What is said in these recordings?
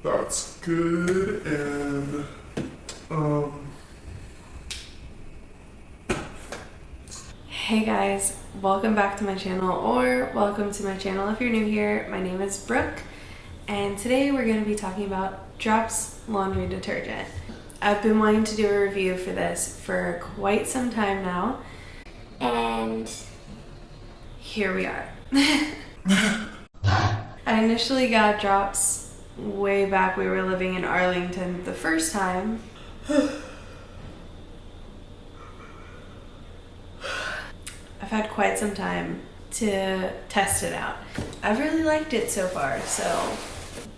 That's good. And hey guys, welcome back to my channel, or welcome to my channel if you're new here. My name is Brooke, and today we're going to be talking about Drops laundry detergent. I've been wanting to do a review for this for quite some time now, and here we are. I initially got Drops way back. We were living in Arlington the first time. I've had quite some time to test it out. I've really liked it so far. So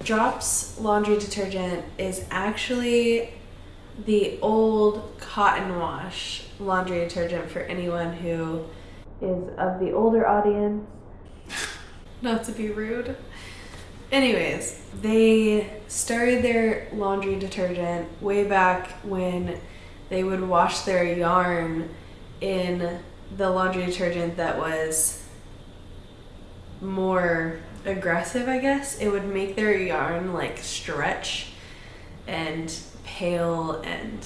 Drops laundry detergent is actually the old cotton wash laundry detergent for anyone who is of the older audience. Not to be rude. Anyways, they started their laundry detergent way back when they would wash their yarn in the laundry detergent that was more aggressive, I guess. It would make their yarn like stretch and pale and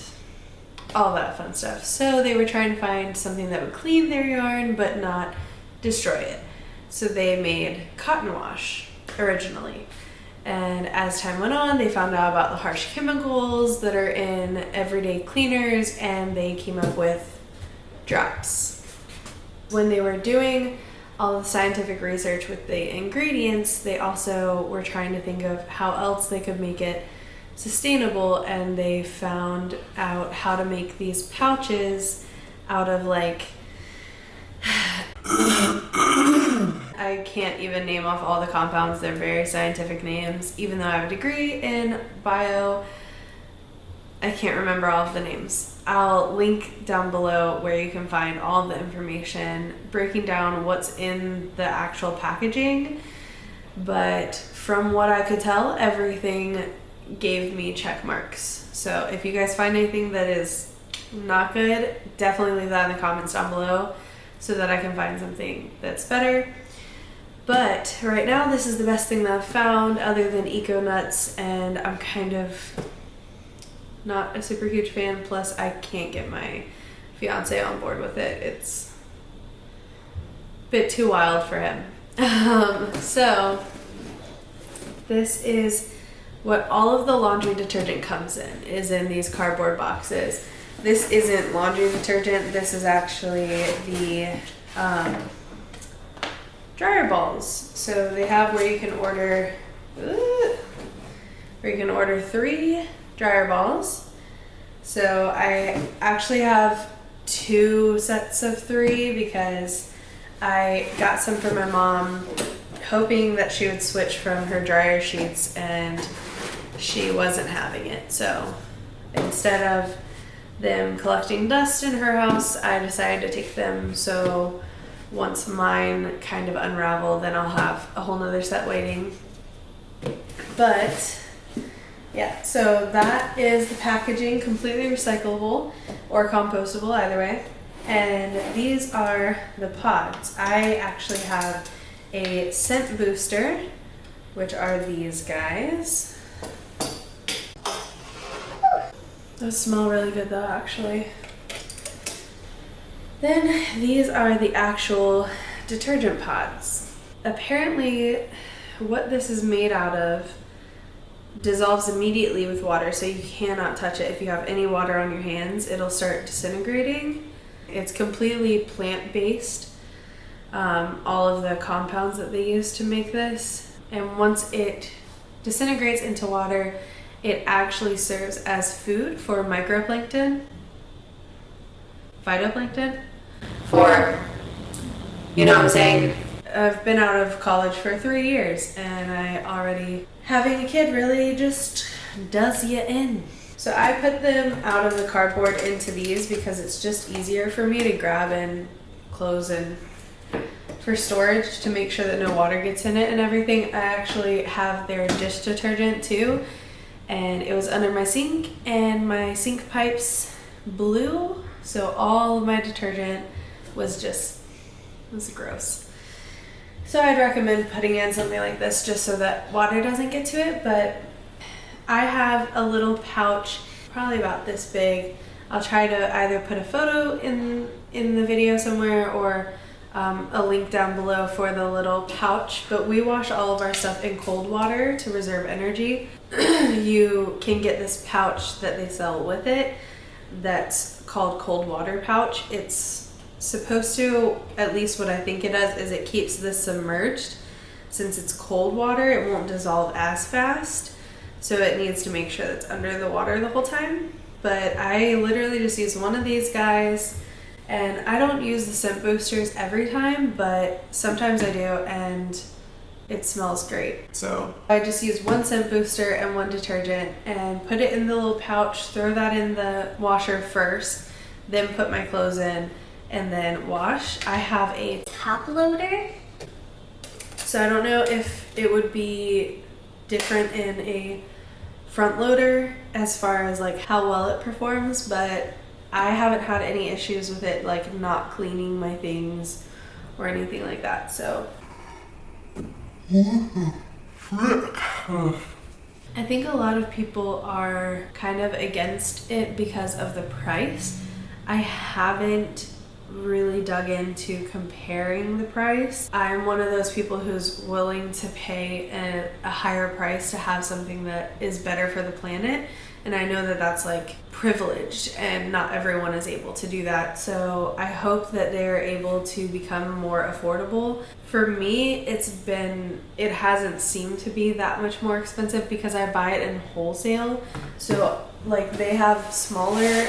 all that fun stuff. So they were trying to find something that would clean their yarn but not destroy it. So they made cotton wash originally. And as time went on, they found out about the harsh chemicals that are in everyday cleaners, and they came up with Drops. When they were doing all the scientific research with the ingredients, they also were trying to think of how else they could make it sustainable, and they found out how to make these pouches out of like I can't even name off all the compounds. They're very scientific names. Even though I have a degree in bio, I can't remember all of the names. I'll link down below where you can find all the information breaking down what's in the actual packaging. But from what I could tell, everything gave me check marks. So if you guys find anything that is not good, definitely leave that in the comments down below so that I can find something that's better. But right now, this is the best thing that I've found other than Eco Nuts, and I'm kind of not a super huge fan. Plus, I can't get my fiance on board with it. It's a bit too wild for him. So this is what all of the laundry detergent comes in, is in these cardboard boxes. This isn't laundry detergent. This is actually the dryer balls. So they have where you can order 3 dryer balls. So I actually have 2 sets of 3 because I got some for my mom, hoping that she would switch from her dryer sheets, and she wasn't having it. So instead of them collecting dust in her house, I decided to take them, so once mine kind of unravel, then I'll have a whole nother set waiting. But yeah, so that is the packaging, completely recyclable or compostable, either way. And these are the pods. I actually have a scent booster, which are these guys. Those smell really good though, actually. Then these are the actual detergent pods. Apparently what this is made out of dissolves immediately with water, so you cannot touch it. If you have any water on your hands, it'll start disintegrating. It's completely plant-based, all of the compounds that they use to make this. And once it disintegrates into water, it actually serves as food for microplankton, phytoplankton, for, you know what I'm saying? I've been out of college for 3 years, and I already, having a kid really just does you in. So I put them out of the cardboard into these because it's just easier for me to grab and close and for storage, to make sure that no water gets in it and everything. I actually have their dish detergent too, and it was under my sink, and my sink pipes blew, so all of my detergent was gross. So I'd recommend putting in something like this just so that water doesn't get to it. But I have a little pouch, probably about this big. I'll try to either put a photo in the video somewhere or a link down below for the little pouch, but we wash all of our stuff in cold water to reserve energy. You can get this pouch that they sell with it that's called cold water pouch. It's supposed to, at least what I think it does, is it keeps this submerged. Since it's cold water, it won't dissolve as fast, so it needs to make sure that it's under the water the whole time. But I literally just use one of these guys, and I don't use the scent boosters every time, but sometimes I do, and it smells great. So I just use one scent booster and one detergent and put it in the little pouch, throw that in the washer first, then put my clothes in, and then wash. I have a top loader, so I don't know if it would be different in a front loader as far as like how well it performs, but I haven't had any issues with it like not cleaning my things or anything like that. So I think a lot of people are kind of against it because of the price. I haven't really dug into comparing the price. I'm one of those people who's willing to pay a higher price to have something that is better for the planet, and I know that that's like privileged and not everyone is able to do that. So I hope that they're able to become more affordable. For me, it hasn't seemed to be that much more expensive because I buy it in wholesale. So like they have smaller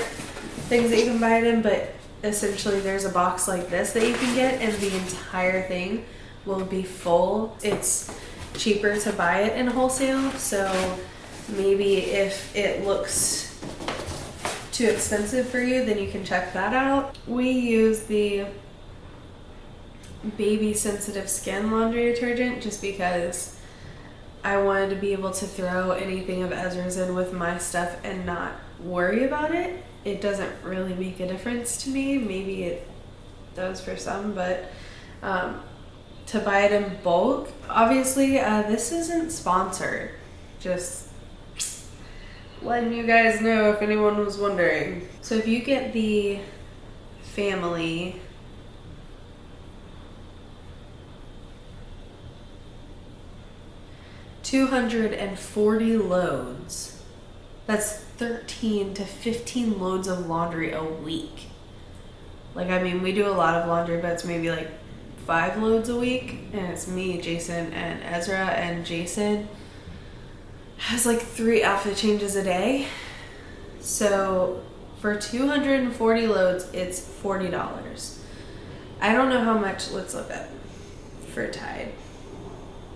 things that you can buy it in, but essentially there's a box like this that you can get and the entire thing will be full. It's cheaper to buy it in wholesale, so maybe if it looks too expensive for you, then you can check that out. We use the baby sensitive skin laundry detergent just because I wanted to be able to throw anything of Ezra's in with my stuff and not worry about it. It doesn't really make a difference to me. Maybe it does for some, but to buy it in bulk, obviously this isn't sponsored, just letting you guys know if anyone was wondering. So if you get the family $240 loads, that's 13 to 15 loads of laundry a week. Like, I mean, we do a lot of laundry, but it's maybe like 5 loads a week, and it's me, Jason, and Ezra, and Jason has like 3 outfit changes a day. So for 240 loads, it's $40. I don't know how much, let's look up for Tide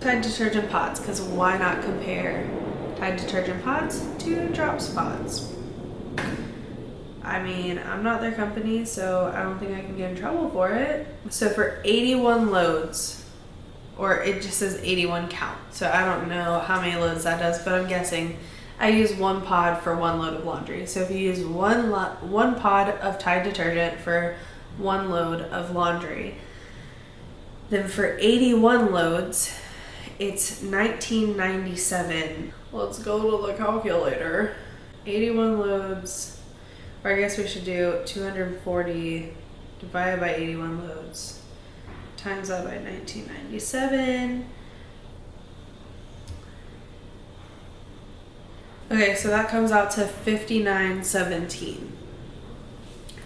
Detergent Pods, because why not compare Tide Detergent Pods to Drops Pods? I mean, I'm not their company, so I don't think I can get in trouble for it. So for 81 loads, or it just says 81 count, so I don't know how many loads that does, but I'm guessing I use 1 pod for 1 load of laundry. So if you use one pod of Tide detergent for 1 load of laundry, then for 81 loads, it's $19.97. Let's go to the calculator. 81 loads, or I guess we should do 240 divided by 81 loads, times that by $19.97. Okay, so that comes out to $59.17.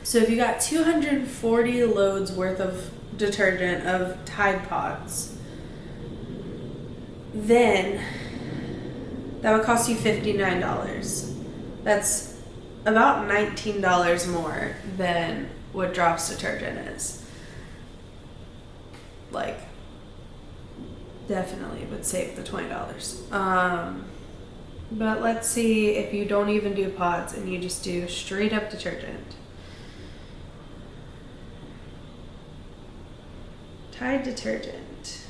So if you got 240 loads worth of detergent of Tide Pods, then that would cost you $59. That's about $19 more than what Drops detergent is. Like, definitely would save the $20. But let's see if you don't even do pods and you just do straight up detergent. Tide detergent.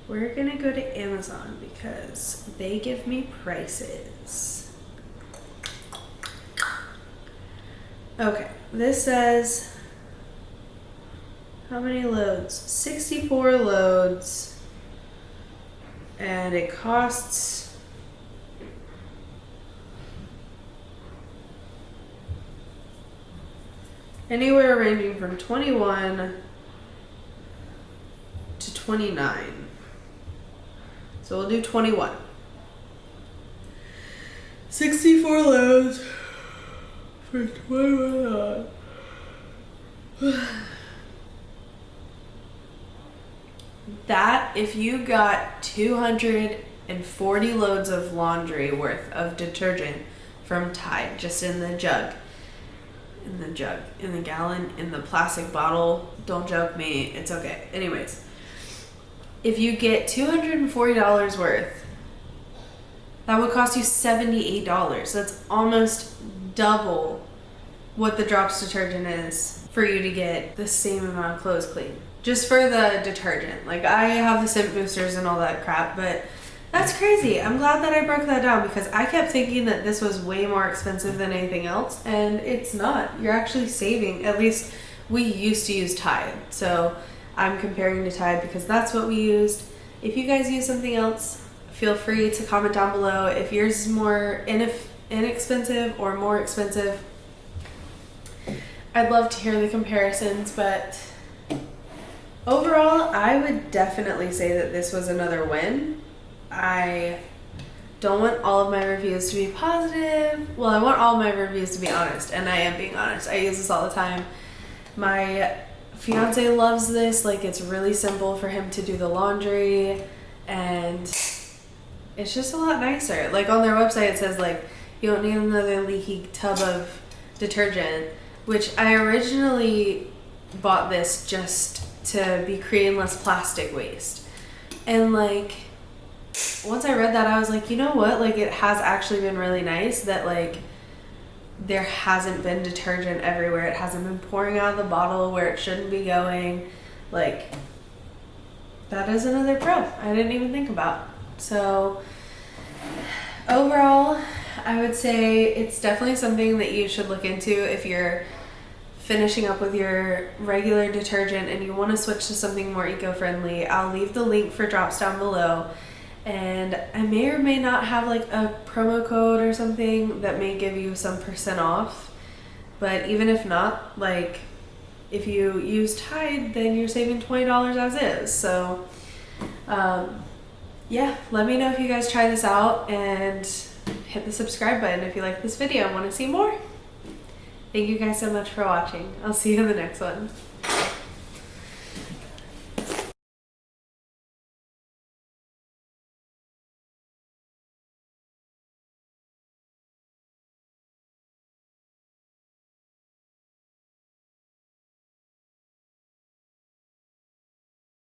We're gonna go to Amazon because they give me prices. Okay, this says how many loads? 64 loads. and it costs anywhere ranging from $21 to $29. So we'll do 21. 64 loads for $21. That, if you got 240 loads of laundry worth of detergent from Tide, just in the jug, in the gallon, in the plastic bottle, don't joke me, it's okay. Anyways, if you get $240 worth, that would cost you $78. That's almost double what the drops detergent is for you to get the same amount of clothes clean. Just for the detergent. Like, I have the scent boosters and all that crap, but that's crazy. I'm glad that I broke that down because I kept thinking that this was way more expensive than anything else, and it's not. You're actually saving. At least we used to use Tide, so I'm comparing to Tide because that's what we used. If you guys use something else, feel free to comment down below if yours is more inexpensive or more expensive. I'd love to hear the comparisons, but overall, I would definitely say that this was another win. I don't want all of my reviews to be positive. Well, I want all of my reviews to be honest, and I am being honest. I use this all the time. My fiance loves this. Like, it's really simple for him to do the laundry, and it's just a lot nicer. Like, on their website it says, like, you don't need another leaky tub of detergent, which I originally bought this just to be creating less plastic waste. And like, once I read that, I was like, you know what? Like, it has actually been really nice that like there hasn't been detergent everywhere. It hasn't been pouring out of the bottle where it shouldn't be going. Like, that is another pro I didn't even think about. So overall, I would say it's definitely something that you should look into if you're finishing up with your regular detergent and you want to switch to something more eco-friendly. I'll leave the link for drops down below, and I may or may not have like a promo code or something that may give you some % off, but even if not, like, if you use Tide, then you're saving $20 as is. So yeah, let me know if you guys try this out, and hit the subscribe button if you like this video and want to see more. Thank you guys so much for watching. I'll see you in the next one.